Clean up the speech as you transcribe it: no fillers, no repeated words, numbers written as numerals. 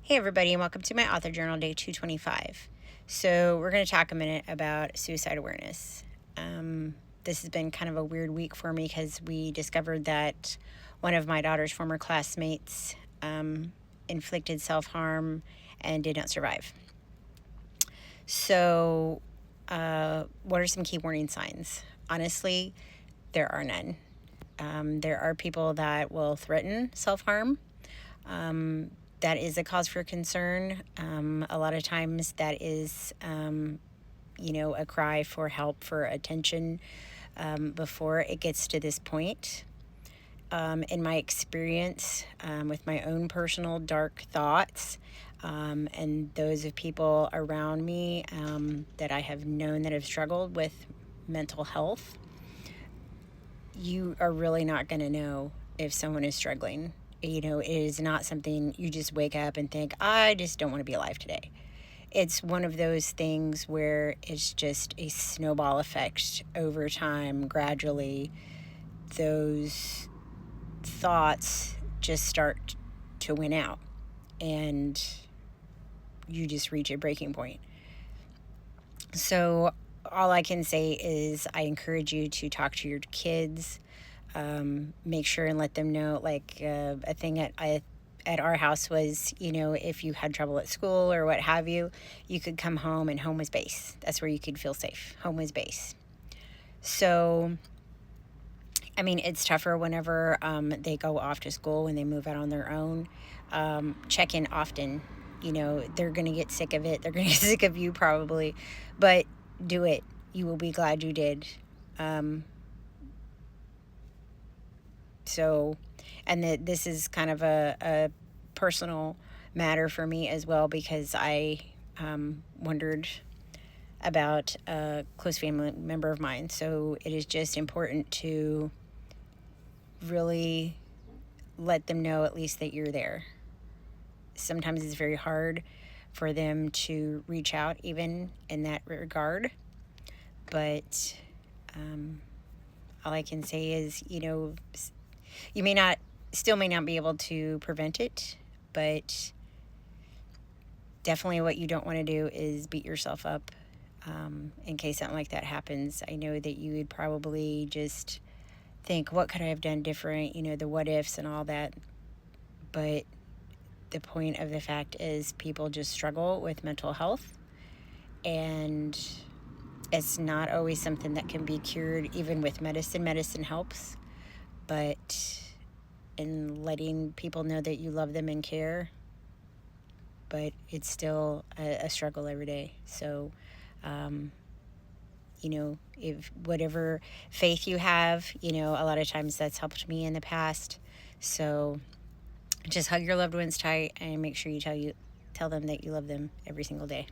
Hey everybody, and welcome to my author journal, day 225. So we're going to talk a minute about suicide awareness. This has been kind of a weird week for me because we discovered that one of my daughter's former classmates inflicted self-harm and did not survive. So what are some key warning signs? Honestly, there are none. There are people that will threaten self-harm. That is a cause for concern. A lot of times that is, a cry for help, for attention before it gets to this point. In my experience, with my own personal dark thoughts, and those of people around me that I have known that have struggled with mental health, you are really not going to know if someone is struggling. It is not something you just wake up and think, I just don't want to be alive today. It's one of those things where it's just a snowball effect over time. Gradually, those thoughts just start to win out, and you just reach a breaking point. So, all I can say is I encourage you to talk to your kids. Make sure and let them know, like a thing at our house was, if you had trouble at school or what have you, you could come home, and home was base. That's where you could feel safe. Home was base. So, I mean, it's tougher whenever they go off to school, when they move out on their own. Check in often. They're going to get sick of it. They're going to get sick of you probably, but do it. You will be glad you did. So, and this is kind of a personal matter for me as well, because I wondered about a close family member of mine. So it is just important to really let them know at least that you're there. Sometimes it's very hard for them to reach out even in that regard, but all I can say is, you may not be able to prevent it, but definitely what you don't want to do is beat yourself up in case something like that happens. I know that you would probably just think, what could I have done different? The what ifs and all that. But the point of the fact is, people just struggle with mental health, and it's not always something that can be cured, even with medicine. Medicine helps, but in letting people know that you love them and care, but it's still a struggle every day. So, if whatever faith you have, a lot of times that's helped me in the past. So just hug your loved ones tight, and make sure you tell them that you love them every single day.